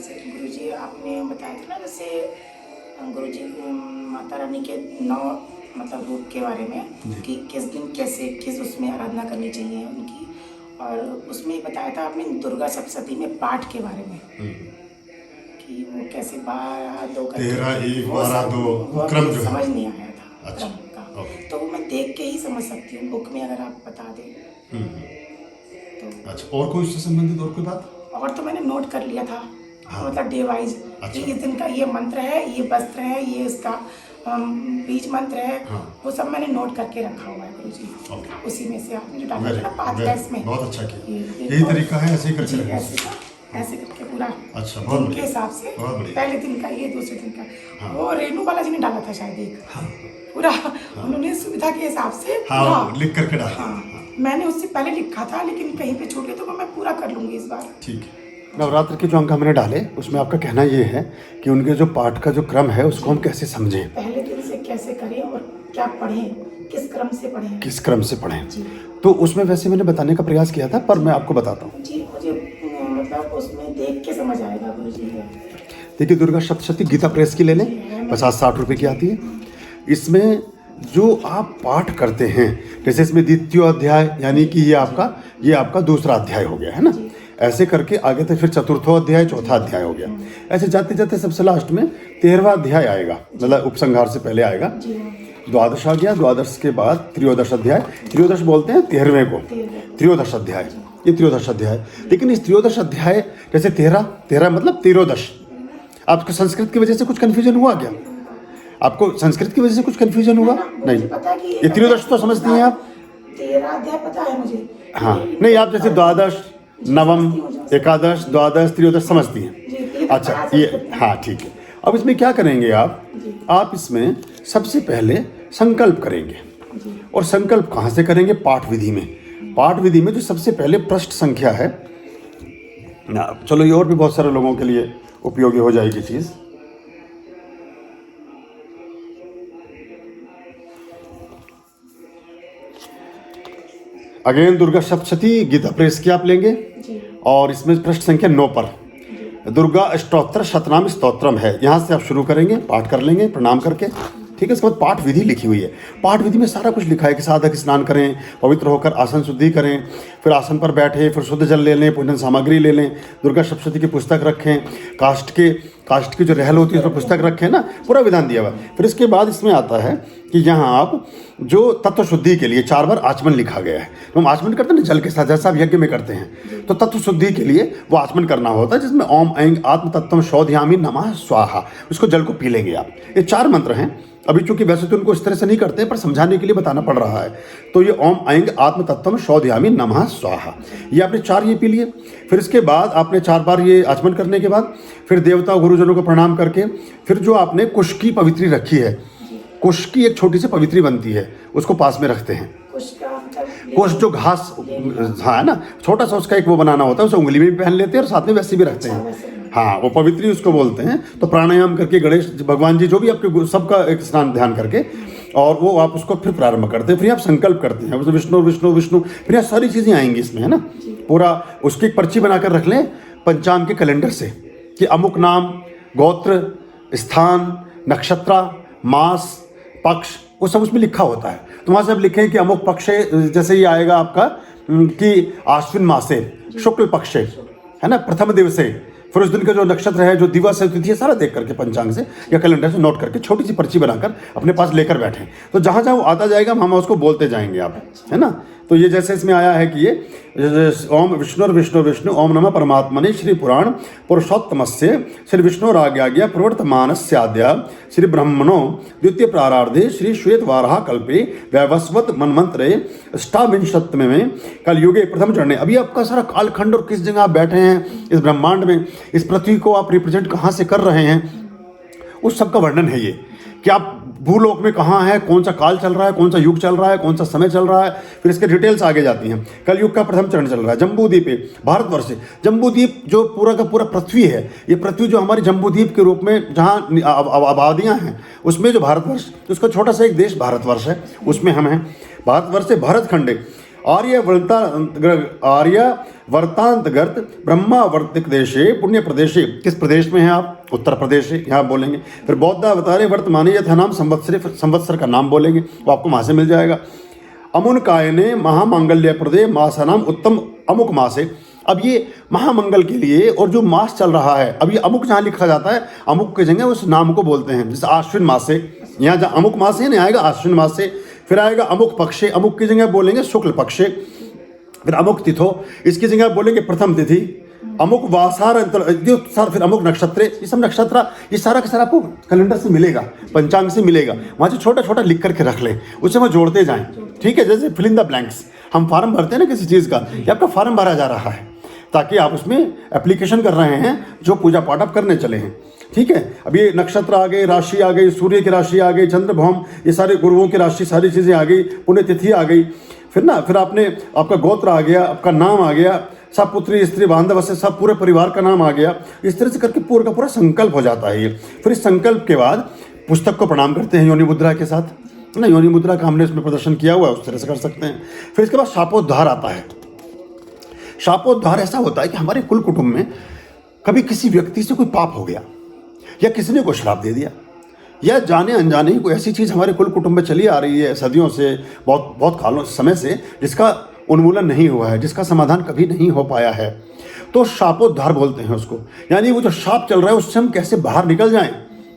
जैसे गुरुजी आपने बताया था ना, जैसे गुरुजी माता रानी के 9 मतलब रूप के बारे में कि किस दिन कैसे किस उसमें आराधना करनी चाहिए उनकी, और उसमें बताया था आपने दुर्गा सप्तशती में पाठ के बारे में कि वो कैसे 12-2 करके 13-1-12-2 क्रम जो है समझ नहीं आया था। अच्छा, क्रम का ओके। तो वो मैं देख के ही समझ सकती हूँ, बुक में अगर आप बता दें तो। अच्छा, और कोई उससे संबंधित और कोई बात? और तो मैंने नोट कर लिया था, हाँ। मतलब डे वाइज अच्छा। कि इस दिन का ये मंत्र है, ये वस्त्र है, ये इसका बीज मंत्र है। हाँ। वो सब मैंने नोट करके रखा हुआ है गुरुजी। ओके। उसी में से आपने जो डाला था ना पाथ टेस्ट में, बहुत अच्छा किया। ये यही तरीका है, ऐसे ही करके जी, रखना। ऐसे करके पूरा अच्छा, बहुत दिन के बढ़िया। हिसाब से बहुत बढ़िया। पहले दिन का ये, दूसरे दिन का। हाँ। वो रेणु बालाजी ने डाला था शायद एक, पूरा उन्होंने सुविधा के हिसाब से हाँ, पूरा लिख करके डाल दिया। हाँ, मैंने उससे पहले लिखा था लेकिन कहीं पे छूट गया, तो वो मैं पूरा कर लूंगी इस बार। ठीक है। नवरात्र के जो अंक हमने डाले उसमें आपका कहना ये है कि उनके जो पाठ का जो क्रम है उसको हम कैसे समझें, पहले दिन से कैसे करें और क्या पढ़ें, किस क्रम से पढ़ें, किस क्रम से पढ़ें, जी। तो उसमें वैसे मैंने बताने का प्रयास किया था, पर मैं आपको बताता हूँ। जी, मुझे मतलब उसमें देख के समझ आएगा गुरुजी। देखिए, दुर्गा सप्तशती गीता प्रेस की ले लें, 50-60 रुपए की आती है। इसमें जो आप पाठ करते हैं, जैसे इसमें द्वितीय अध्याय यानी कि ये आपका दूसरा अध्याय हो गया है ना, ऐसे करके आगे तक फिर चतुर्थो अध्याय, चौथा अध्याय हो गया, ऐसे जाते जाते सबसे लास्ट में 13वां अध्याय आएगा, मतलब उपसंहार से पहले आएगा। द्वादश आ गया, द्वादश के बाद त्रयोदश अध्याय, त्रयोदश बोलते हैं 13वें को, त्रयोदश अध्याय, ये त्रयोदश अध्याय। लेकिन इस त्रयोदश अध्याय जैसे 13 मतलब त्रियोदश, आपको संस्कृत की वजह से कुछ कंफ्यूजन हुआ क्या? आपको संस्कृत की वजह से कुछ कंफ्यूजन हुआ? नहीं, ये त्रियोदश तो समझती हैं आप। 13 अध्याय पता है मुझे। हाँ, नहीं, आप जैसे द्वादश, नवम, एकादश, द्वादश, त्रियोदश समझती हैं। अच्छा, ये हाँ ठीक है। अब इसमें क्या करेंगे आप इसमें सबसे पहले संकल्प करेंगे, और संकल्प कहाँ से करेंगे? पाठ विधि में। पाठ विधि में जो सबसे पहले पृष्ठ संख्या है, चलो ये और भी बहुत सारे लोगों के लिए उपयोगी हो जाएगी चीज़। अगेन दुर्गा सप्तशती गीता प्रेस की आप लेंगे, और इसमें पृष्ठ संख्या 9 पर दुर्गा अष्टोत्तर शतनाम स्तोत्रम है, यहाँ से आप शुरू करेंगे, पाठ कर लेंगे प्रणाम करके, ठीक है। इसके बाद पाठ विधि लिखी हुई है। पाठ विधि में सारा कुछ लिखा है कि साधक स्नान करें, पवित्र होकर आसन शुद्धि करें, फिर आसन पर बैठे, फिर शुद्ध जल ले लें, पूजन सामग्री ले लें, दुर्गा सप्तशती की पुस्तक रखें, काष्ठ की जो रहल होती है उसमें पुस्तक रखें ना, पूरा विधान दिया हुआ। फिर इसके बाद इसमें आता है कि यहाँ आप जो तत्व शुद्धि के लिए 4 बार आचमन लिखा गया है। तो हम आचमन करते हैं ना जल के साथ, जैसा आप यज्ञ में करते हैं, तो तत्व शुद्धि के लिए वो आचमन करना होता है, जिसमें ओम ऐं आत्म तत्वम शोधयामि नमः स्वाहा, उसको जल को पी लेंगे आप। ये 4 मंत्र हैं। अभी चूंकि वैसे तो उनको इस तरह से नहीं करते, पर समझाने के लिए बताना पड़ रहा है। तो ये ओम ऐं आत्म तत्वम शोधयामि नमः स्वाहा, ये आपने 4 ये पी लिए। फिर इसके बाद आपने 4 बार ये आचमन करने के बाद फिर देवता गुरुजनों को प्रणाम करके, फिर जो आपने कुश की पवित्री रखी है, कुश की एक छोटी सी पवित्री बनती है, उसको पास में रखते हैं। कुश जो घास हाँ है ना, छोटा सा उसका एक वो बनाना होता है, उसे उंगली में भी पहन लेते हैं और साथ में वैसे भी रखते हैं। हाँ, वो पवित्री उसको बोलते हैं। तो प्राणायाम करके गणेश भगवान जी जो भी आपके सबका एक स्नान ध्यान करके, और वो आप उसको फिर प्रारंभ करते हैं। फिर आप संकल्प करते हैं, विष्णु विष्णु विष्णु, फिर यहाँ सारी चीज़ें आएंगी इसमें, है ना। पूरा उसकी एक पर्ची बनाकर रख लें पंचांग के कैलेंडर से, कि अमुक नाम, गोत्र, स्थान, नक्षत्र, मास, पक्ष, वो सब उसमें लिखा होता है। तो वहाँ से आप लिखें कि अमुक पक्ष, जैसे ये आएगा आपका कि आश्विन मासे शुक्ल पक्ष है ना, प्रथम दिवसे, फिर उस दिन का जो नक्षत्र है, जो दिवस है, तिथि है, सारा देख करके पंचांग से या कैलेंडर से नोट करके छोटी सी पर्ची बनाकर अपने पास लेकर बैठें। तो जहाँ जहाँ वो आता जाएगा हम उसको बोलते जाएंगे आप, है ना। तो ये जैसे इसमें आया है कि ये ओम विष्णु विष्णु विष्णु ओम नमः परमात्मने श्री पुराण पुरुषोत्तमस्य श्री विष्णुराज्ञा प्रवर्तमानस्याद्या श्री ब्रह्मणो द्वितीय प्रारार्धे श्री श्वेत वाराह कल्पे वैवस्वत मन्वंतरे अष्टाविंशतमे में कलयुगे प्रथम चरणे। अभी आपका सारा कालखंड और किस जगह आप बैठे हैं इस ब्रह्मांड में, इस पृथ्वी को आप रिप्रेजेंट कहाँ से कर रहे हैं, उस सब का वर्णन है ये, कि आप भूलोक में कहाँ है, कौन सा काल चल रहा है, कौन सा युग चल रहा है, कौन सा समय चल रहा है। फिर इसके डिटेल्स आगे जाती हैं। कलयुग का प्रथम चरण चल रहा है, जम्बूद्वीप है, भारतवर्ष है। जम्बूद्वीप जो पूरा का पूरा पृथ्वी है, ये पृथ्वी जो हमारी जम्बूद्वीप के रूप में जहाँ आबादियाँ हैं, उसमें जो भारतवर्ष, उसका छोटा सा एक देश भारतवर्ष है, उसमें हम हैं। भारतवर्ष से भरतखंड है, आर्यवर्तांतगत ब्रह्मावर्तिक देशे पुण्य प्रदेशे, किस प्रदेश में हैं आप? उत्तर प्रदेश है, यहाँ बोलेंगे। फिर बौद्धावतारे वर्तमाने यथा नाम संवत्सर का नाम बोलेंगे, वो आपको वहाँ से मिल जाएगा। अमुन कायने महामांगल्य प्रदे मासानाम उत्तम अमुक मासे। अब ये महामंगल के लिए और जो मास चल रहा है, अब ये अमुक जहाँ लिखा जाता है, अमुक की जगह उस नाम को बोलते हैं। जैसे आश्विन मास से, यहाँ जहाँ अमुक मास है ना, आएगा आश्विन मास से। फिर आएगा अमुक पक्षे, अमुक की जगह बोलेंगे शुक्ल पक्षे। फिर अमुक तिथो, इसकी जगह बोलेंगे प्रथम तिथि। अमुक वासार अंतर, फिर अमुक नक्षत्र, ये सब नक्षत्र, ये सारा का सारा आपको कैलेंडर से मिलेगा, पंचांग से मिलेगा। वहाँ से छोटा छोटा लिख करके रख लें, उससे हम जोड़ते जाएं, ठीक है। जैसे फिल इन द ब्लैंक्स, हम फॉर्म भरते हैं ना किसी चीज़ का, ये आपका फॉर्म भरा जा रहा है ताकि आप उसमें एप्लीकेशन कर रहे हैं जो पूजा पाठ आप करने चले हैं, ठीक है। अब ये नक्षत्र आ गए, राशि आ गई, सूर्य की राशि आ गई, चंद्र भौम, ये सारे गुरुओं की राशि, सारी चीज़ें आ गई, पुण्यतिथि आ गई। फिर आपने, आपका गोत्र आ गया, आपका नाम आ गया, सब पुत्री स्त्री बांधव से सब पूरे परिवार का नाम आ गया। इस तरह से करके पूरा का पूरा संकल्प हो जाता है ये। फिर इस संकल्प के बाद पुस्तक को प्रणाम करते हैं योनि मुद्रा के साथ ना, योनि मुद्रा का हमने इसमें प्रदर्शन किया हुआ है, उस तरह से कर सकते हैं। फिर इसके बाद शापोद्धार आता है। शापोद्धार ऐसा होता है कि हमारे कुल कुटुंब में कभी किसी व्यक्ति से कोई पाप हो गया, या किसी ने कोई श्राप दे दिया, या जाने अनजाने ही कोई ऐसी चीज़ हमारे कुल कुटुंब में चली आ रही है सदियों से, बहुत कालों समय से, जिसका उन्मूलन नहीं हुआ है, जिसका समाधान कभी नहीं हो पाया है, तो शापोद्धार बोलते हैं उसको। यानी वो जो शाप चल रहा है उससे हम कैसे बाहर निकल जाएं,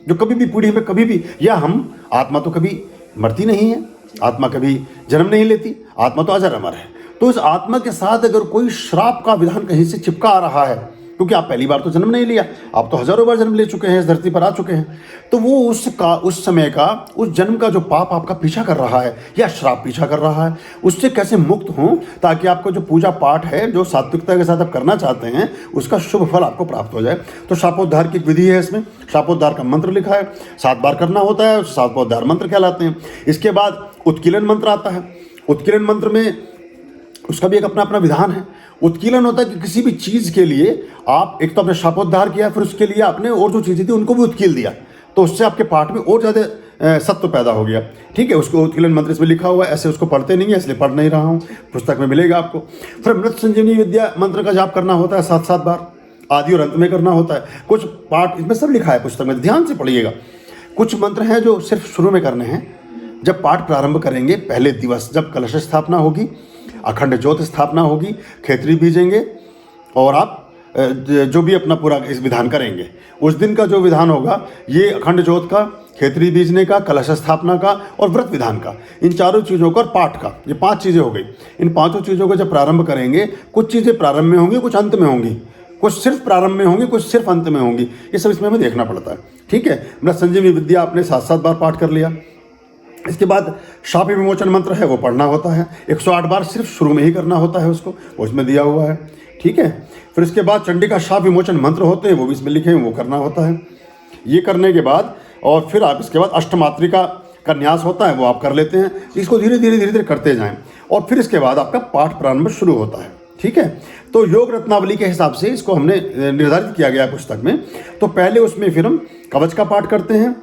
जो कभी भी पीढ़ी में कभी भी, या हम, आत्मा तो कभी मरती नहीं है, आत्मा कभी जन्म नहीं लेती, आत्मा तो अजर अमर है। तो इस आत्मा के साथ अगर कोई श्राप का विधान कहीं से चिपका आ रहा है, क्योंकि आप पहली बार तो जन्म नहीं लिया, आप तो हजारों बार जन्म ले चुके हैं, इस धरती पर आ चुके हैं, तो वो उस समय का, उस जन्म का जो पाप आपका पीछा कर रहा है या श्राप पीछा कर रहा है, उससे कैसे मुक्त हों, ताकि आपको जो पूजा पाठ है, जो सात्विकता के साथ आप करना चाहते हैं, उसका शुभ फल आपको प्राप्त हो जाए। तो शापोद्धार की एक विधि है इसमें। शापोद्धार का मंत्र लिखा है, 7 बार करना होता है, शापोद्धार मंत्र कहलाते हैं। इसके बाद उत्कीलन मंत्र आता है। उत्कीलन मंत्र में उसका भी एक अपना अपना विधान है। उत्कीलन होता है कि किसी भी चीज़ के लिए आप एक तो आपने शापोद्धार किया, फिर उसके लिए आपने और जो चीज़ें थी उनको भी उत्कील दिया, तो उससे आपके पाठ में और ज़्यादा सत्व पैदा हो गया, ठीक है। उसको उत्कीलन मंत्र इसमें लिखा हुआ है, ऐसे उसको पढ़ते नहीं है इसलिए पढ़ नहीं रहा हूँ, पुस्तक में मिलेगा आपको। फिर मृत संजीवनी विद्या मंत्र का जाप करना होता है 7-7 बार, आदि और अंत में करना होता है। कुछ पाठ इसमें सब लिखा है पुस्तक में, ध्यान से पढ़िएगा। कुछ मंत्र हैं जो सिर्फ शुरू में करने हैं, जब पाठ प्रारंभ करेंगे पहले दिवस, जब कलश स्थापना होगी, अखंड ज्योत स्थापना होगी, खेतरी बीजेंगे, और आप जो भी अपना पूरा इस विधान करेंगे, उस दिन का जो विधान होगा, ये अखंड ज्योत का, खेतरी बीजने का, कलश स्थापना का और व्रत विधान का, इन चारों चीज़ों का और पाठ का, ये 5 चीज़ें हो गई। इन 5 चीज़ों को जब प्रारंभ करेंगे, कुछ चीज़ें प्रारंभ में होंगी, कुछ अंत में होंगी, कुछ सिर्फ प्रारंभ में होंगी, कुछ सिर्फ अंत में होंगी, ये सब इसमें हमें देखना पड़ता है, ठीक है। मृत संजीवनी विद्या आपने 7-7 बार पाठ कर लिया। इसके बाद शाप विमोचन मंत्र है, वो पढ़ना होता है 108 बार, सिर्फ शुरू में ही करना होता है उसको, वो इसमें दिया हुआ है, ठीक है। फिर इसके बाद चंडिका शाप विमोचन मंत्र होते हैं, वो भी इसमें लिखे हैं, वो करना होता है। ये करने के बाद और फिर आप इसके बाद अष्टमात्रिका का न्यास होता है, वो आप कर लेते हैं। इसको धीरे धीरे करते जाएं, और फिर इसके बाद आपका पाठ प्रारंभ शुरू होता है, ठीक है। तो योग रत्नावली के हिसाब से इसको हमने निर्धारित किया गया पुस्तक में। तो पहले उसमें फिर हम कवच का पाठ करते हैं,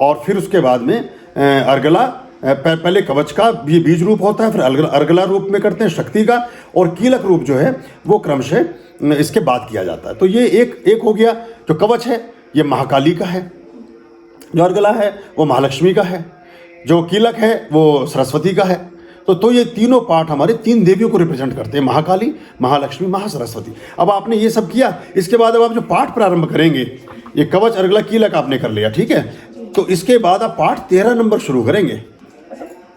और फिर उसके बाद में अर्गला, पहले कवच का ये बीज रूप होता है, फिर अर्गला रूप में करते हैं शक्ति का, और कीलक रूप जो है वो क्रमशः इसके बाद किया जाता है। तो ये एक हो गया। जो कवच है ये महाकाली का है, जो अर्गला है वो महालक्ष्मी का है, जो कीलक है वो सरस्वती का है। तो ये तीनों पाठ हमारे 3 देवियों को रिप्रेजेंट करते हैं, महाकाली, महालक्ष्मी, महासरस्वती। अब आपने ये सब किया, इसके बाद अब आप जो पाठ प्रारंभ करेंगे, ये कवच अर्गला कीलक आपने कर लिया, ठीक है। तो इसके बाद आप पाठ 13 नंबर शुरू करेंगे,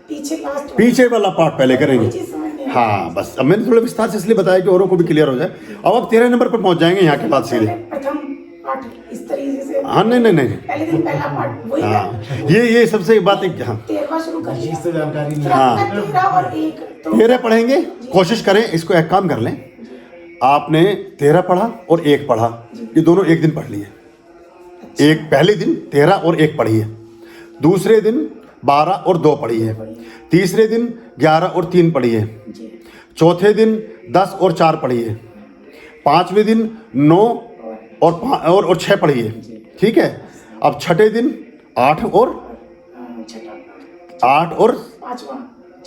पीछे वाला पाठ पहले करेंगे। हाँ बस, अब मैंने थोड़ा विस्तार से इसलिए बताया कि औरों को भी क्लियर हो जाए। अब आप 13 नंबर पर पहुंच जाएंगे यहाँ के बाद सीधे। इस तरीके से, हाँ नहीं पहले दिन पहला पाठ वही, हाँ ये सबसे बात है। हाँ 13वां शुरू कर लिया, इससे जानकारी नहीं। हाँ 13 और 1 तो 13 पढ़ेंगे। कोशिश करें, इसको एक काम कर लें, आपने 13 पढ़ा और 1 पढ़ा, ये दोनों एक दिन पढ़ लिए। एक पहले दिन 13 और 1 पढ़िए, दूसरे दिन 12 और 2 पढ़िए, तीसरे दिन 11 और 3 पढ़िए, चौथे दिन 10 और 4 पढ़िए, 5वें दिन 9 और 6 पढ़िए, ठीक है। अब छठे दिन 8 और 5वां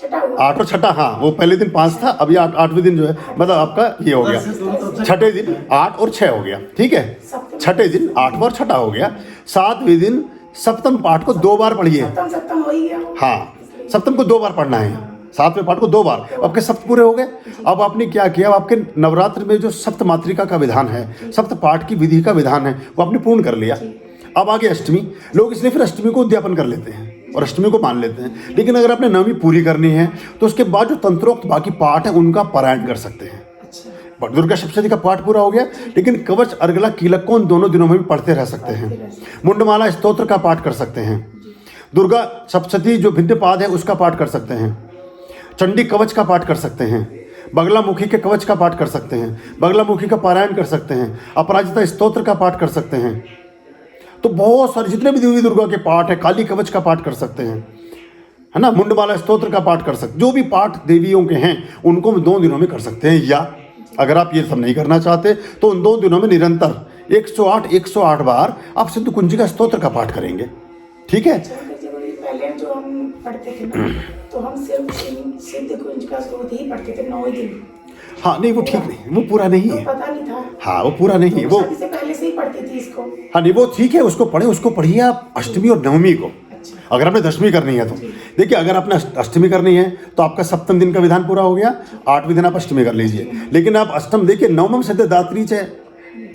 छठा हुआ। 8 और छठा, हाँ वो पहले दिन 5 था, अभी 8वें दिन जो है मतलब आपका ये हो गया, छठे दिन 8 और 6 हो गया, ठीक है। छठे दिन 8वां और छठा हो गया। 7वें दिन सप्तम पाठ को 2 बार पढ़िए। सप्तम हो ही गया। हाँ, सप्तम को 2 बार पढ़ना है, 7वें पाठ को 2 बार। आपके सप्त पूरे हो गए। अब आपने क्या किया, अब आपके नवरात्र में जो सप्त मातृका का विधान है, सप्त पाठ की विधि का विधान है, वो आपने पूर्ण कर लिया। अब आगे अष्टमी, लोग इसलिए फिर अष्टमी को उद्यापन कर लेते हैं और अष्टमी को मान लेते हैं, लेकिन अगर आपने नवमी पूरी करनी है तो उसके बाद जो तंत्रोक्त बाकी पाठ है उनका पारायण कर सकते हैं। दुर्गा सप्तशती का पाठ पूरा हो गया, लेकिन कवच, अर्गला, कीलक को उन दोनों दिनों में भी पढ़ते रह सकते हैं। मुंडमाला स्तोत्र का पाठ कर सकते हैं। दुर्गा सप्तशती जो भिन्नपाद है उसका पाठ कर सकते हैं। चंडी कवच का पाठ कर सकते हैं। बगलामुखी के कवच का पाठ कर सकते हैं। बगलामुखी का पारायण कर सकते हैं। अपराजिता स्तोत्र का पाठ कर सकते हैं। तो बहुत सारे जितने भी देवी दुर्गा के पाठ है, काली कवच का पाठ कर सकते हैं, है ना, मुंडमाला स्तोत्र का पाठ कर सकते, जो भी पाठ देवियों के हैं उनको 2 दिनों में कर सकते हैं। या अगर आप ये सब नहीं करना चाहते तो उन 2 दिनों में निरंतर 108 बार आप सिद्ध कुंजिका स्तोत्र का पाठ करेंगे, ठीक है। पहले जो हम पढ़ते थे ना, तो हम सिर्फ सिद्ध कुंजिका स्तोत्र ही पढ़ते थे 9 दिन। हाँ नहीं, वो ठीक नहीं, वो पूरा नहीं है, पता नहीं था। हाँ वो पूरा नहीं है, वो शादी से पहले से ही पढ़ती थी इसको। हाँ नहीं, वो ठीक है, उसको पढ़िए आप अष्टमी और नवमी को। अगर आपने दशमी करनी है तो देखिए, अगर आपने अष्टमी करनी है तो आपका सप्तम दिन का विधान पूरा हो गया, 8वें दिन आप अष्टमी कर लीजिए। लेकिन आप अष्टम देखिए, नवमम सिद्ध दात्री च,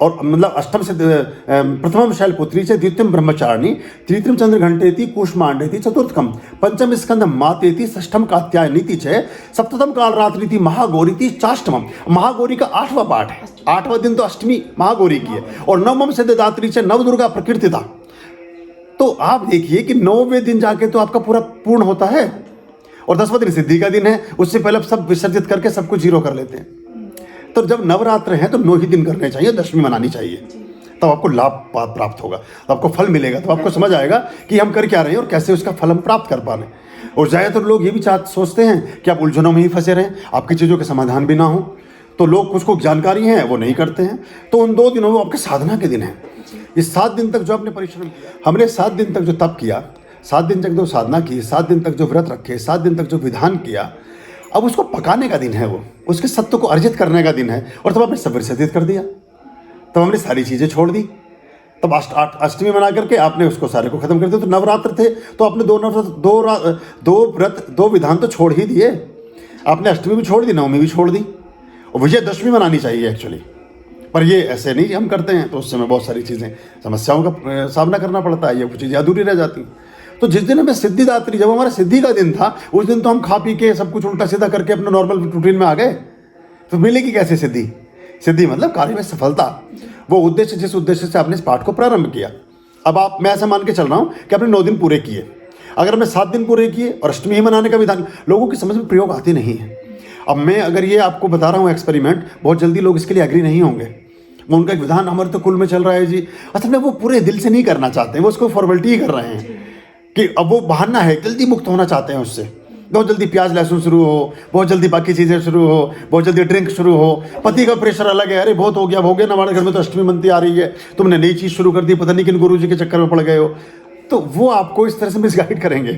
और मतलब अष्टम से प्रथमम शैलपुत्री च, द्वितीयम ब्रह्मचारिणी, तृतीयम चंद्र घंटेति, कुष्मांडेति, चतुर्थकम पंचम स्कंद मातेति, षष्ठम कात्यायनीति च, सप्तम कालरात्रिति, महागौरीति, चाष्टमम। महागौरी का 8वां पाठ है, 8वां दिन तो अष्टमी महागौरी की है। और नवमम सिद्ध दात्री च, नवदुर्गा प्रकीर्तिता। तो आप देखिए कि 9वें दिन जाके तो आपका पूरा पूर्ण होता है, और 10वां दिन सिद्धि का दिन है। उससे पहले आप सब विसर्जित करके सब कुछ 0 कर लेते हैं। तो जब नवरात्र है तो 9 ही दिन करने चाहिए, दशमी मनानी चाहिए, तब आपको लाभ प्राप्त होगा, तो आपको फल मिलेगा, तो आपको समझ आएगा कि हम कर क्या रहे हैं और कैसे उसका फल हम प्राप्त कर पा रहे हैं। और ज़्यादातर लोग ये भी सोचते हैं कि आप उलझनों में ही फंसे रहें, आपकी चीज़ों के समाधान भी ना हो। तो लोग कुछ को जानकारी है वो नहीं करते हैं। तो उन 2 दिनों में आपके साधना के दिन है। इस 7 दिन तक जो आपने परिश्रम किया, हमने 7 दिन तक जो तप किया, 7 दिन तक जो साधना की, 7 दिन तक जो व्रत रखे, 7 दिन तक जो विधान किया, अब उसको पकाने का दिन है, वो उसके सत्व को अर्जित करने का दिन है। और तब आपने सब विसर्जित कर दिया, तब हमने सारी चीज़ें छोड़ दी। तब अष्टमी मना करके आपने उसको सारे को खत्म कर दिया। तो नवरात्र थे तो आपने 2 व्रत 2 विधान तो छोड़ ही दिए। आपने अष्टमी भी छोड़ दी, नवमी भी छोड़ दी, और विजयदशमी मनानी चाहिए एक्चुअली, पर ये ऐसे नहीं हम करते हैं। तो उस समय बहुत सारी चीज़ें, समस्याओं का सामना करना पड़ता है, ये कुछ चीज़ें अधूरी रह जाती हैं। तो जिस दिन हमें सिद्धिदात्री, जब हमारा सिद्धि का दिन था, उस दिन तो हम खा पी के सब कुछ उल्टा सीधा करके अपने नॉर्मल रूटीन में आ गए। तो मिलेगी कैसे सिद्धि? सिद्धि मतलब कार्य में सफलता, वो उद्देश्य, जिस उद्देश्य से आपने इस पाठ को प्रारंभ किया। अब मैं ऐसा मान के चल रहा हूँ कि आपने 9 दिन पूरे किए, अगर हमने 7 दिन पूरे किए और अष्टमी ही मनाने का विधान, लोगों की समझ में प्रयोग आती नहीं है। अब मैं अगर ये आपको बता रहा हूँ एक्सपेरिमेंट, बहुत जल्दी लोग इसके लिए एग्री नहीं होंगे। वो उनका एक विधान हमारे तो कुल में चल रहा है जी, असल में वो पूरे दिल से नहीं करना चाहते हैं, वो उसको फॉर्मेलिटी ही कर रहे हैं कि अब वो बहाना है, जल्दी मुक्त होना चाहते हैं उससे। बहुत जल्दी प्याज लहसुन शुरू हो, बहुत जल्दी बाकी चीज़ें शुरू हो, बहुत जल्दी ड्रिंक शुरू हो, पति का प्रेशर अलग है, अरे बहुत हो गया ना, हमारे घर में तो अष्टमी मनती आ रही है, तुमने नई चीज़ शुरू कर दी, पता नहीं किन गुरु जी के चक्कर में पड़ गए हो। तो वो आपको इस तरह से मिसगाइड करेंगे,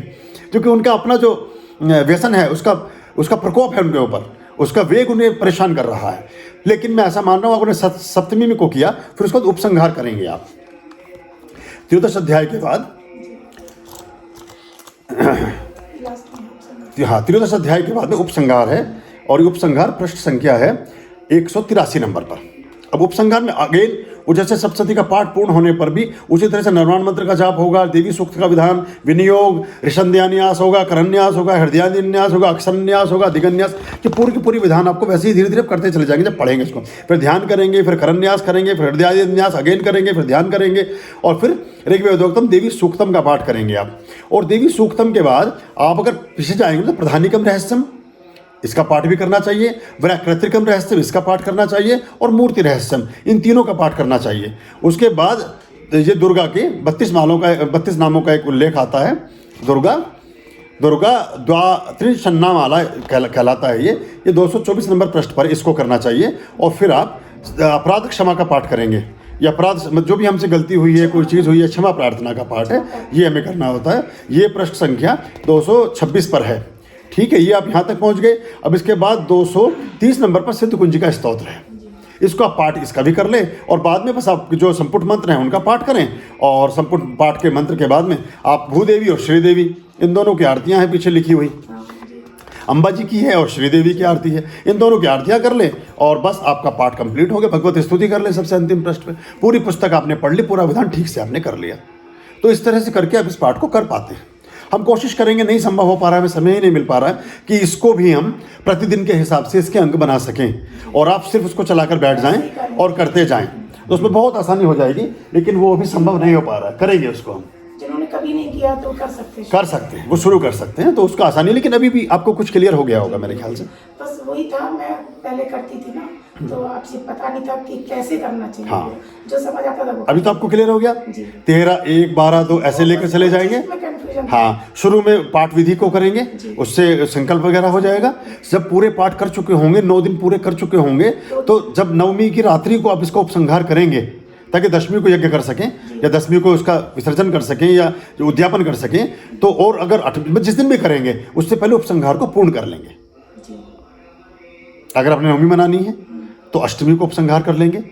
क्योंकि उनका अपना जो व्यसन है, उसका प्रकोप है उनके ऊपर, उसका वेग उन्हें परेशान कर रहा है। लेकिन मैं ऐसा मान रहा हूँ, आपने सप्तमी में को किया, फिर उसके बाद उपसंहार करेंगे आप। त्रयोदश अध्याय के बाद, हाँ, त्रयोदश अध्याय के बाद में उपसंहार है, और ये उपसंहार पृष्ठ संख्या है 183 नंबर पर। अब उपसंहार में अगेन वो जैसे सप्तशती का पाठ पूर्ण होने पर भी उसी तरह से निर्वाण मंत्र का जाप होगा, देवी सूक्त का विधान, विनियोग, ऋषंध्यान्यास होगा, करन्यास होगा, हृदयान्यास होगा, अक्षरन्यास होगा, दिगन्यास, ये पूरी की पूरी विधान आपको वैसे ही धीरे धीरे करते चले जाएंगे। जब पढ़ेंगे इसको, फिर ध्यान करेंगे, फिर करन्यास करेंगे, फिर हृदयान्यास अगेन करेंगे, फिर ध्यान करेंगे, और फिर ऋग्वेदोक्तम देवी सूक्तम का पाठ करेंगे आप। और देवी सूक्तम के बाद आप अगर पीछे जाएंगे तो प्रधानिकम रहस्यम, इसका पाठ भी करना चाहिए, वैकृतिकम रहस्यम इसका पाठ करना चाहिए, और मूर्ति रहस्यम, इन तीनों का पाठ करना चाहिए। उसके बाद ये दुर्गा के 32 नामों का एक उल्लेख आता है। दुर्गा द्वात्रिशन्ना माला कहलाता है ये 224 नंबर पृष्ठ पर इसको करना चाहिए। और फिर आप अपराध क्षमा का पाठ करेंगे, या अपराध जो भी हमसे गलती हुई है, कोई चीज़ हुई है, क्षमा प्रार्थना का पाठ है, ये हमें करना होता है। ये पृष्ठ संख्या 226 पर है, ठीक है, ये आप यहाँ तक पहुँच गए। अब इसके बाद 230 नंबर पर सिद्ध कुंजिका स्तोत्र है, इसको आप पाठ इसका भी कर लें और बाद में बस आप जो संपुट मंत्र हैं उनका पाठ करें। और संपुट पाठ के मंत्र के बाद में आप भूदेवी और श्रीदेवी इन दोनों की आरतियाँ हैं पीछे लिखी हुई, अम्बा जी की है और श्रीदेवी की आरती है, इन दोनों की आरतियाँ कर लें और बस आपका पाठ कंप्लीट हो गया। भगवत स्तुति कर लें सबसे अंतिम पृष्ठ पे, पूरी पुस्तक आपने पढ़ ली, पूरा विधान ठीक से आपने कर लिया। तो इस तरह से करके आप इस पाठ को कर पाते हैं। हम कोशिश करेंगे, नहीं संभव हो पा रहा है, हमें समय ही नहीं मिल पा रहा है कि इसको भी हम प्रतिदिन के हिसाब से इसके अंक बना सकें और आप सिर्फ उसको चलाकर बैठ जाएं और करते जाएं, तो उसमें बहुत आसानी हो जाएगी। लेकिन वो अभी संभव नहीं हो पा रहा है, करेंगे उसको हम। जिन्होंने कभी नहीं किया तो कर सकते हैं, वो शुरू कर सकते हैं, तो उसका आसानी। लेकिन अभी भी आपको कुछ क्लियर हो गया होगा मेरे ख्याल से। बस वही था, मैं पहले करती थी ना, तो आपसे पता नहीं था कि कैसे करना चाहिए। हाँ। जो समझ आता था वो। अभी तो आपको क्लियर हो गया। जी। 13, 1, 12, 2 ऐसे लेकर चले जाएंगे। हाँ, शुरू में पाठ विधि को करेंगे, उससे संकल्प वगैरह हो जाएगा। जब पूरे पाठ कर चुके होंगे, 9 दिन पूरे कर चुके होंगे, तो जब नवमी की रात्रि को आप इसका उपसंहार करेंगे ताकि दशमी को यज्ञ कर सकें या दशमी को उसका विसर्जन कर सकें या उद्यापन कर सकें, तो और अगर 8 जिस दिन भी करेंगे उससे पहले उपसंहार को पूर्ण कर लेंगे। अगर आपने नवमी मनानी है तो अष्टमी को उपसंहार कर लेंगे,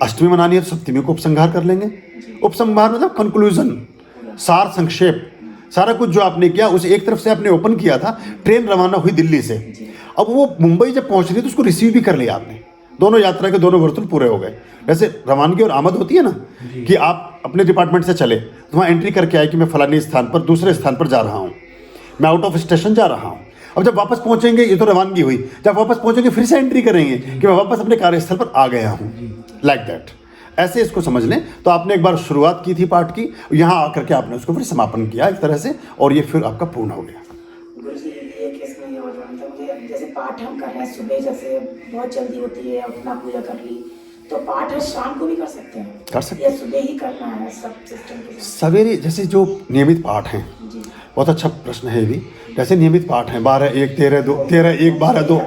अष्टमी मनानी है तो सप्तमी को उपसंहार कर लेंगे। उपसंहार मतलब कंक्लूजन, सार संक्षेप, सारा कुछ जो आपने किया उसे एक तरफ से आपने ओपन किया था, ट्रेन रवाना हुई दिल्ली से, अब वो मुंबई जब पहुंच रही तो उसको रिसीव भी कर लिया आपने, दोनों यात्रा के दोनों वर्तुल पूरे हो गए। वैसे रवानगी और आमद होती है ना, कि आप अपने डिपार्टमेंट से चले तो वहाँ एंट्री करके आए कि मैं फलानी स्थान पर दूसरे स्थान पर जा रहा हूँ, मैं आउट ऑफ स्टेशन जा रहा हूँ। अब जब वापस पहुँचेंगे, ये तो रवानगी हुई, जब वापस पहुँचेंगे फिर से एंट्री करेंगे कि मैं वापस अपने कार्यस्थल पर आ गया हूँ, लाइक दैट। ऐसे इसको समझ लें। तो आपने एक बार शुरुआत की थी पाठ की, यहाँ आकर के आपने उसको फिर समापन किया एक तरह से, और ये फिर आपका पूर्ण हो गया। गुरुजी, ये केस में ये हो जाता है मुझे, जैसे पाठ हम कर रहे हैं सुबह, जैसे बहुत जल्दी होती है, उतना पूजा कर ली, तो पाठ है शाम को भी कर सकते हैं? कर सकते या सुबह ही करना है सब सिस्टम के साथ? सवेरे जैसे जो नियमित पाठ हैं, बहुत अच्छा प्रश्न है ये भी। जैसे नियमित पाठ हैं 12, 1, 13, 2, 13, 1, 12, 2,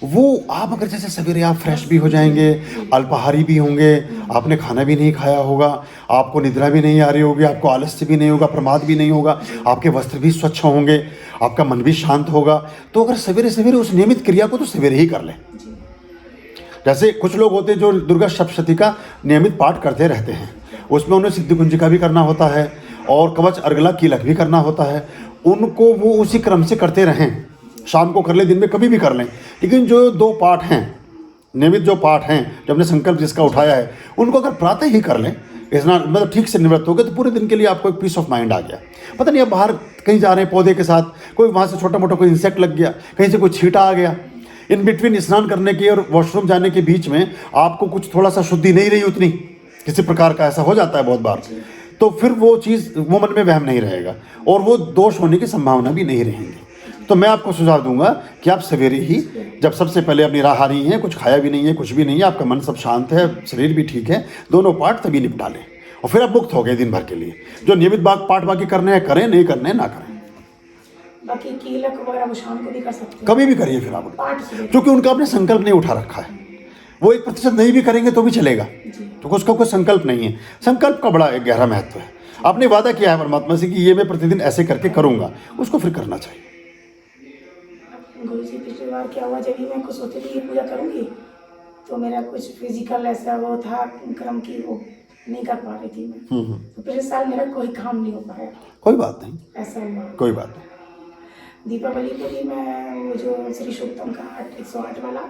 वो आप अगर जैसे सवेरे आप फ्रेश भी हो जाएंगे, अल्पाहारी भी होंगे, आपने खाना भी नहीं खाया होगा, आपको निद्रा भी नहीं आ रही होगी, आपको आलस्य भी नहीं होगा, प्रमाद भी नहीं होगा, आपके वस्त्र भी स्वच्छ होंगे, आपका मन भी शांत होगा, तो अगर सवेरे सवेरे उस नियमित क्रिया को तो सवेरे ही कर लें। जैसे कुछ लोग होते हैं जो दुर्गा सप्तशती का नियमित पाठ करते रहते हैं, उसमें उन्हें सिद्ध कुंजिका भी करना होता है और कवच अर्गला कीलक भी करना होता है, उनको वो उसी क्रम से करते रहें, शाम को कर लें, दिन में कभी भी कर लें। लेकिन जो 2 पाठ हैं, नियमित जो पाठ हैं, जो हमने संकल्प जिसका उठाया है, उनको अगर प्रातः ही कर लें, स्नान मतलब ठीक से निवृत्त हो गए, तो पूरे दिन के लिए आपको एक पीस ऑफ माइंड आ गया। पता नहीं, अब बाहर कहीं जा रहे हैं पौधे के साथ, कोई वहाँ से छोटा मोटा कोई इंसेक्ट लग गया, कहीं से कोई छींटा आ गया, इन बिटवीन स्नान करने के और वॉशरूम जाने के बीच में आपको कुछ थोड़ा सा शुद्धि नहीं रही उतनी, किसी प्रकार का ऐसा हो जाता है बहुत बार, तो फिर वो चीज़, वो मन में वहम नहीं रहेगा और वो दोष होने की संभावना भी नहीं रहेंगी। तो मैं आपको सुझाव दूंगा कि आप सवेरे ही, जब सबसे पहले अपनी राह आ रही हैं, कुछ खाया भी नहीं है, कुछ भी नहीं है, आपका मन सब शांत है, शरीर भी ठीक है, दोनों पाठ तभी निपटा लें और फिर आप मुक्त हो गए दिन भर के लिए। जो नियमित पाठ बाकी करने हैं करें, नहीं करने ना करें। बाकी कीलक वगैरह वो शाम को भी कर सकते हैं, कभी भी करिए फिर आप, पाठ सुबह, क्योंकि उनका आपने संकल्प नहीं उठा रखा है। वो 1% नहीं भी करेंगे तो भी चलेगा, क्योंकि उसका कोई संकल्प नहीं है। संकल्प का बड़ा एक गहरा महत्व है। आपने वादा किया है परमात्मा से कि ये मैं प्रतिदिन ऐसे करके करूंगा, उसको फिर करना चाहिए। गुरुजी, पिछली बार क्या हुआ, जब भी मैं कुछ सोची थी ये पूजा करूंगी, तो मेरा कुछ फिजिकल ऐसा वो था क्रम की, वो नहीं कर पा रही थी मैं, तो पिछले साल मेरा कोई काम नहीं हो पाया। कोई बात नहीं, ऐसा हुआ, कोई बात नहीं। दीपावली को भी मैं वो जो श्री सूक्तम का 108 वाला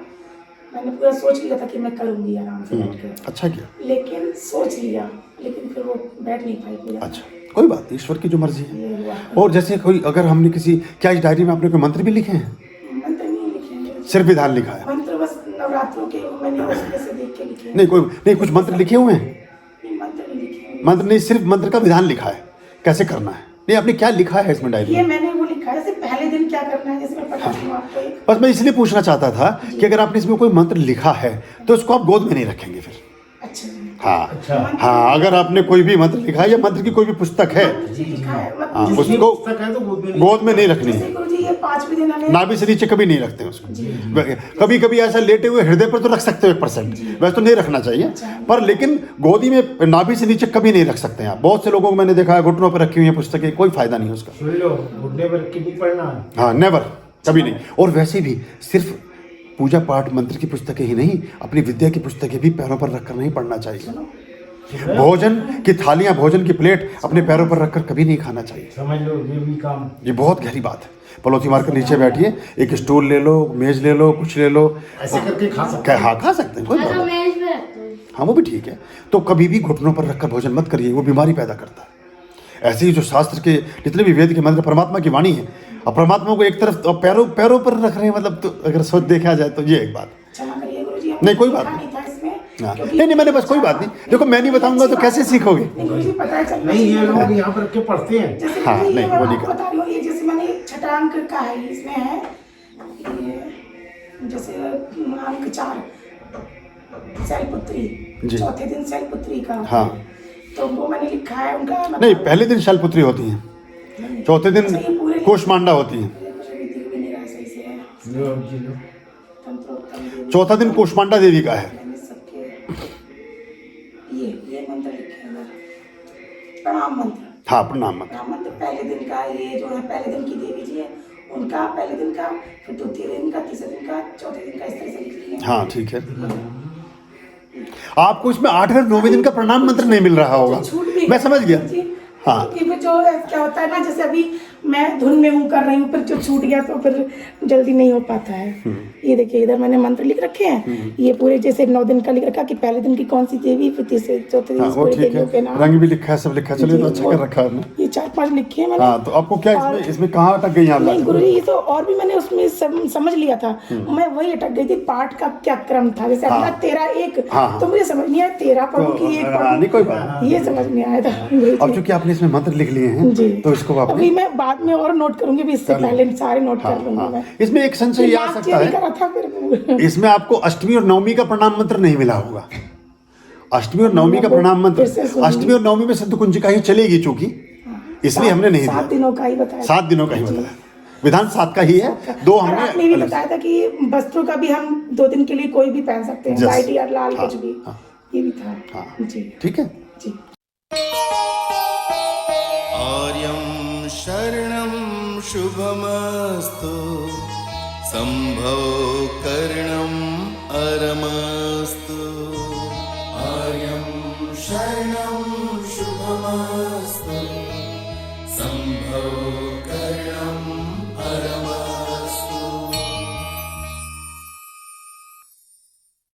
मैंने पूरा सोच लिया था कि मैं करूंगी आराम से बैठ के। अच्छा किया, लेकिन सोच लिया, लेकिन फिर वो बैठ नहीं पाई पूरा। अच्छा, कोई बात नहीं, ईश्वर की जो मर्जी है। ये हुआ। और जैसे कोई, अगर हमने किसी, क्या इस डायरी में आपने कोई मंत्र भी लिखे हैं? मंत्र नहीं लिखे, सिर्फ विधान लिखा है? मंत्र बस नवरात्रों के मैंने उसमें से देख के लिखे। नहीं, कोई नहीं, कुछ मंत्र लिखे हुए हैं? मंत्र नहीं लिखे। मंत्र नहीं, सिर्फ मंत्र का विधान लिखा है, कैसे करना है। नहीं, आपने क्या लिखा है इसमें डायरी ये में? मैंने वो लिखा है, जैसे पहले दिन क्या करना है, जैसे मैं पढ़ाती हूँ आपको एक। बस मैं इसलिए पूछना चाहता था कि अगर आपने इसमें कोई मंत्र लिखा है तो उसको आप गोद में नहीं रखेंगे फिर। अच्छा। हाँ, हाँ, अगर आपने कोई भी मंत्र लिखा है या मंत्र की कोई भी पुस्तक है, लिखा है, हाँ, उसको गोद में नहीं रखनी जैसे है। गुरुजी ये 5वें दिन हमें नाभि से नीचे कभी नहीं रखते हैं उसको। कभी कभी ऐसा लेटे हुए हृदय पर तो रख सकते हो 1%, वैसे तो नहीं रखना चाहिए, पर लेकिन गोदी में नाभि से नीचे कभी नहीं रख सकते हैं आप। बहुत से लोगों को मैंने देखा है घुटनों पर रखी हुई है पुस्तकें, कोई फायदा नहीं है उसका। सुन लो, घुटने पर रख के नहीं पढ़ना। हाँ, नेवर, कभी नहीं। और वैसे भी सिर्फ पूजा पाठ मंत्र की पुस्तकें ही नहीं, अपनी विद्या की पुस्तकें भी पैरों पर रखकर नहीं पढ़ना चाहिए। भोजन की थालियां, भोजन की प्लेट अपने पैरों पर रखकर कभी नहीं खाना चाहिए। समझ लो ये भी काम, ये बहुत गहरी बात है। पलोथी मार कर नीचे बैठिए, एक स्टूल ले लो, मेज ले लो, कुछ ले लो, ऐसे करके खा सकते हाँ खा सकते हैं, कोई बात नहीं। हाँ वो भी ठीक है। तो कभी भी घुटनों पर रखकर भोजन मत करिए, वो बीमारी पैदा करता है। ऐसे ही जो शास्त्र के जितने भी वेद के मंत्र परमात्मा की वाणी है, और परमात्मा को एक तरफ पैरों पर रख रहे हैं, मतलब तो अगर सोच देखा जाए तो ये एक बात। क्षमा करिए गुरुजी, नहीं कोई बात नहीं, हाँ नहीं मैंने बस कोई बात नहीं। देखो मैं नहीं बताऊंगा तो कैसे सीखोगे। गुरुजी पता है चलना नहीं, ये चाहिए। लोग यहाँ पर रख के पढ़ते हैं। जैसे हाँ, कि नहीं, ये मैं वो नहीं आपको बता रही हूँ, ये जैसे मैंने छठा अंक का है, इसमें है ये जैसे अंक 4 शैलपुत्री, जी। चौथे दिन शैलपुत्री का, हाँ तो वो मैंने लिखा है उनका मतलब, नहीं, पहले दिन शैलपुत्री होती हैं, चौथे दिन कोषमांडा होती हैं, मुझे भी दिख भी नहीं रहा सही से। लो जी लो। तंत्रोक्तम देवी, चौथा दिन कोषमांडा देवी का है। मैंने सबके ये मंत्र लिखे हैं इधर, प्रणाम मंत्र। हाँ प्रणाम मत। प्रणाम मंत्र पहले दिन का, ये जो है पहले दिन की देवी जी है उनका, पहले दिन का, फिर द्वितीय दिन का, तीसरे दिन का, चौथे दिन का, इस तरह से लिख लिया। हाँ ठीक है। आपको इसमें 8 और 9वें दिन का प्रणाम मंत्र नहीं मिल रहा होगा, छूट भी मैं समझ गया। जी। हाँ क्योंकि फिर जो क्या होता है ना, जैसे अभी मैं धुन में हूँ कर रही हूँ, फिर जो छूट गया तो फिर जल्दी नहीं हो पाता है। ये देखिए इधर मैंने मंत्र लिख रखे हैं, ये पूरे जैसे 9 दिन का लिख रखा कि पहले दिन की कौन सी देवी, फिर तीसरे चौथे दिन हाँ वो पूरे ठीक देवियों के है, नाम। रंग भी लिखा है, सब लिखा है, चलिए तो अच्छा जी, कर रखा है आपने। ये 4-5 लिखे हैं मैंने। हाँ तो आपको क्या इसमें कहाँ अटक गई आप? नहीं गुरुजी, ये तो और भी मैंने उसमें समझ लिया था, मैं वही अटक गई थी, पाठ का क्या क्रम था, जैसे अगला 13-1, तो मुझे समझ नहीं आया 13 पढ़ूं कि 1 हाँ, नहीं कोई बात पढ़ूं, ये समझ नहीं आया था। अब चूंकि आपने इसमें मंत्र लिख लिए हैं जी, तो इसको आपने अभी मैं बाद में और नोट करूंगी, भी इससे पहले सारे नोट कर लूंगी मैं। इसमें एक संशय ये आ लास्ट सकता ये है, करा था फिर इसमें आपको अष्टमी और नवमी का प्रणाम मंत्र नहीं मिला होगा। अष्टमी और नवमी का प्रणाम मंत्र, अष्टमी और नवमी में सिद्ध कुंजिका ही चलेगी, चूंकि इसलिए हमने नहीं 7 दिया। दिनों का ही बताया, 7 दिनों का ही बताया, विधान 7 का ही है। 2 और हमने आपने भी बताया था कि वस्त्रों का भी हम 2 दिन के लिए कोई भी पहन सकते हैं, Yes. व्हाइट या लाल हाँ, कुछ भी, हाँ। ये भी था। हाँ। जी ठीक है। जी। आर्यं शरणं शुभमस्तु, संभो करणम् अरमस्तु। आर्यं शरणं शुभमस्तु, संभो